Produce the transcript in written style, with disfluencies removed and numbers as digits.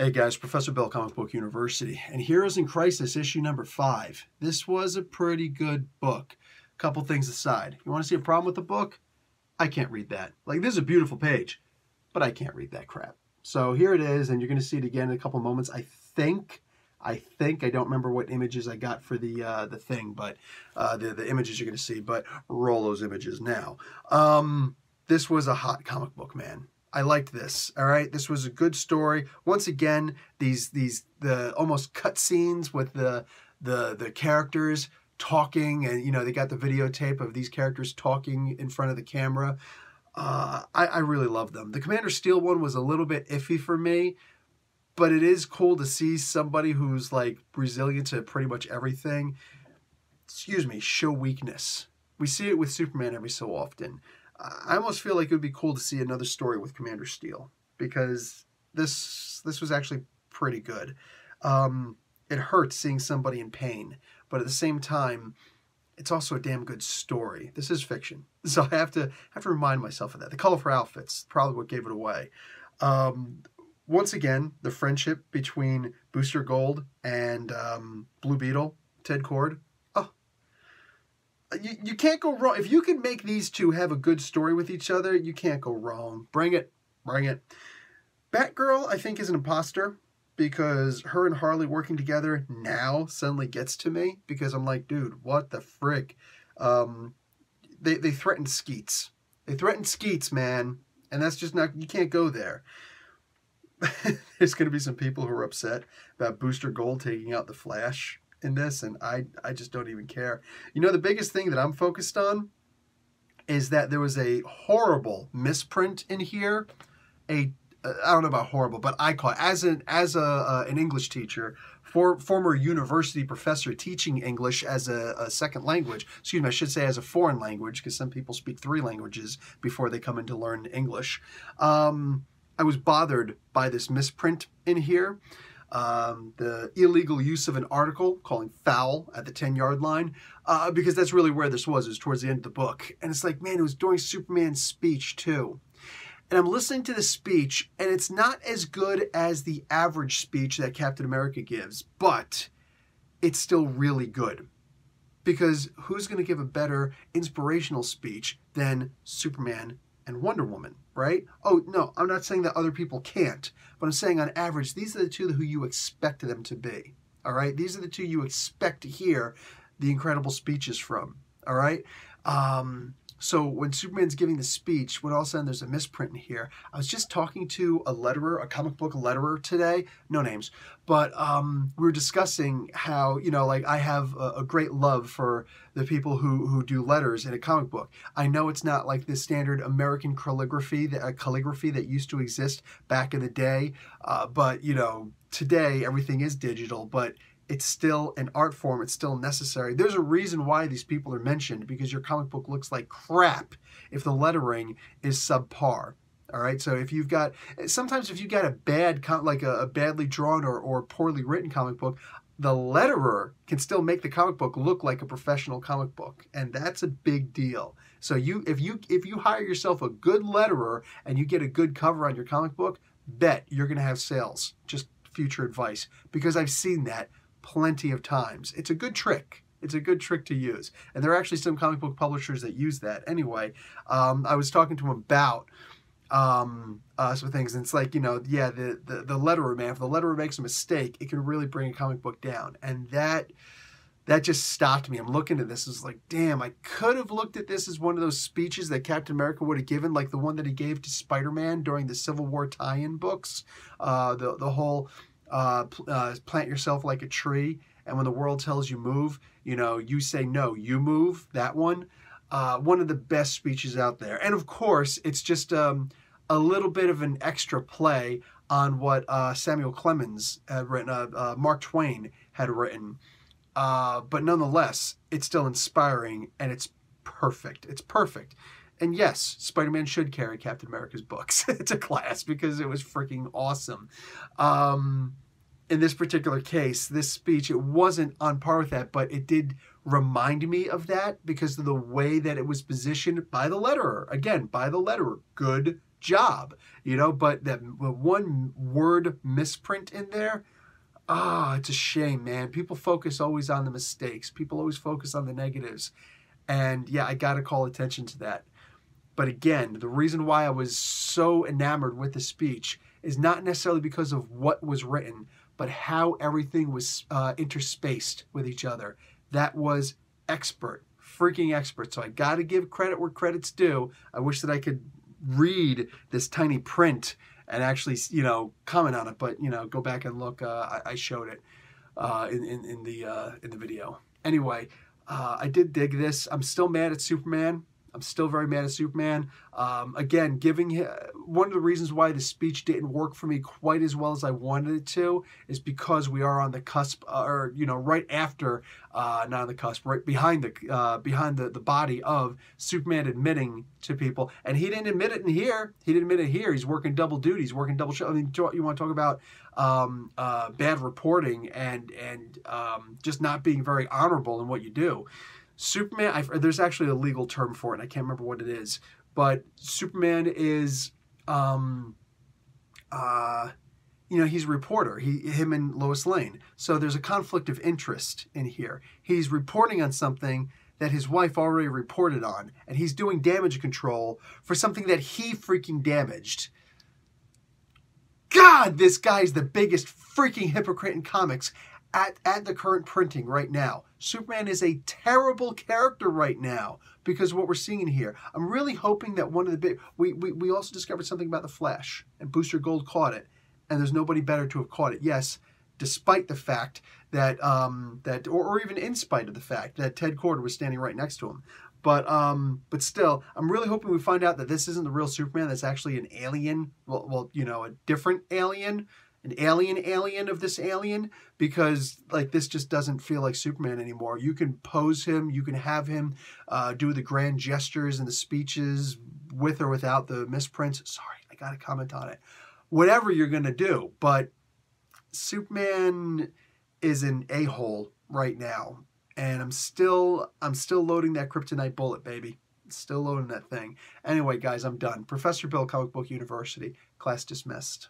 Hey guys, Professor Bill, Comic Book University, and Heroes in Crisis, issue number 5. This was a pretty good book. Couple things aside. You want to see a problem with the book? I can't read that. Like, this is a beautiful page, but I can't read that crap. So here it is, and you're going to see it again in a couple moments. I think, I don't remember what images I got for the thing, but the images you're going to see, but roll those images now. This was a hot comic book, man. I liked this. All right, this was a good story. Once again, the almost cutscenes with the characters talking, and you know they got the videotape of these characters talking in front of the camera. I really love them. The Commander Steel one was a little bit iffy for me, but it is cool to see somebody who's like resilient to pretty much everything. Excuse me, show weakness. We see it with Superman every so often. I almost feel like it would be cool to see another story with Commander Steel, because this was actually pretty good. It hurts seeing somebody in pain, but at the same time, it's also a damn good story. This is fiction, so I have to remind myself of that. The colorful outfits, probably what gave it away. Once again, the friendship between Booster Gold and Blue Beetle, Ted Kord. You can't go wrong. If you can make these two have a good story with each other, you can't go wrong. Bring it. Bring it. Batgirl, I think, is an imposter, because her and Harley working together now suddenly gets to me, because I'm like, dude, what the frick? They threatened Skeets. They threatened Skeets, man. And that's just not, you can't go there. There's going to be some people who are upset about Booster Gold taking out the Flash in this, and I just don't even care. You know, the biggest thing that I'm focused on is that there was a horrible misprint in here. I don't know about horrible, but I call it, as an English teacher, former university professor teaching English as a second language. Excuse me, I should say as a foreign language, because some people speak 3 languages before they come in to learn English. I was bothered by this misprint in here. The illegal use of an article calling foul at the 10-yard line, because that's really where this was. It was towards the end of the book. And it's like, man, it was during Superman's speech too. And I'm listening to the speech, and it's not as good as the average speech that Captain America gives, but it's still really good. Because who's going to give a better inspirational speech than Superman and Wonder Woman, right? Oh, no, I'm not saying that other people can't, but I'm saying on average, these are the two who you expect them to be, all right? These are the two you expect to hear the incredible speeches from, all right? So when Superman's giving the speech, when all of a sudden there's a misprint in here, I was just talking to a letterer, a comic book letterer today, no names, but we were discussing how, you know, like I have a great love for the people who do letters in a comic book. I know it's not like the standard American calligraphy that used to exist back in the day, but, you know, today everything is digital, but it's still an art form. It's still necessary. There's a reason why these people are mentioned, because your comic book looks like crap if the lettering is subpar. All right. So if you've got, sometimes if you've got a bad, like a badly drawn or poorly written comic book, the letterer can still make the comic book look like a professional comic book. And that's a big deal. So if you hire yourself a good letterer and you get a good cover on your comic book, bet you're going to have sales. Just future advice, because I've seen that plenty of times. It's a good trick. It's a good trick to use. And there are actually some comic book publishers that use that. Anyway, I was talking to him about some things, and it's like, you know, yeah, the letterer, man, if the letterer makes a mistake, it can really bring a comic book down. And that just stopped me. I'm looking at this, it's like, damn, I could have looked at this as one of those speeches that Captain America would have given, like the one that he gave to Spider-Man during the Civil War tie-in books, the whole plant yourself like a tree, and when the world tells you move, you know, you say no, you move. That one of the best speeches out there. And of course, it's just a little bit of an extra play on what Samuel Clemens had written, Mark Twain had written, but nonetheless, it's still inspiring, and it's perfect. It's perfect. And yes, Spider-Man should carry Captain America's books to class, because it was freaking awesome. In this particular case, this speech, it wasn't on par with that, but it did remind me of that because of the way that it was positioned by the letterer. Again, by the letterer. Good job, you know, but that one word misprint in there, ah, it's a shame, man. People focus always on the mistakes. People always focus on the negatives. And yeah, I got to call attention to that. But again, the reason why I was so enamored with the speech is not necessarily because of what was written, but how everything was interspaced with each other. That was expert, freaking expert. So I got to give credit where credit's due. I wish that I could read this tiny print and actually, you know, comment on it. But, you know, go back and look. I showed it in the video. Anyway, I did dig this. I'm still mad at Superman. I'm still very mad at Superman. Again, giving him, one of the reasons why the speech didn't work for me quite as well as I wanted it to is because we are on the cusp, or you know, right after, not on the cusp, right behind the body of Superman admitting to people, and he didn't admit it in here. He didn't admit it here. He's working double duty. He's working double shift. I mean, you want to talk about bad reporting and just not being very honorable in what you do. Superman, there's actually a legal term for it, and I can't remember what it is, but Superman is, you know, he's a reporter, him and Lois Lane. So there's a conflict of interest in here. He's reporting on something that his wife already reported on, and he's doing damage control for something that he freaking damaged. God, this guy's the biggest freaking hypocrite in comics at the current printing right now. Superman is a terrible character right now because of what we're seeing in here. I'm really hoping that one of the big... We also discovered something about the Flash, and Booster Gold caught it, and there's nobody better to have caught it. Yes, despite the fact that, or even in spite of the fact that Ted Kord was standing right next to him. But still, I'm really hoping we find out that this isn't the real Superman. That's actually an alien. Well, you know, a different alien. An alien of this alien, because like this just doesn't feel like Superman anymore. You can pose him, you can have him do the grand gestures and the speeches with or without the misprints. Sorry, I got to comment on it. Whatever you're going to do, but Superman is an a-hole right now, and I'm still loading that kryptonite bullet, baby. Still loading that thing. Anyway, guys, I'm done. Professor Bill, Comic Book University. Class dismissed.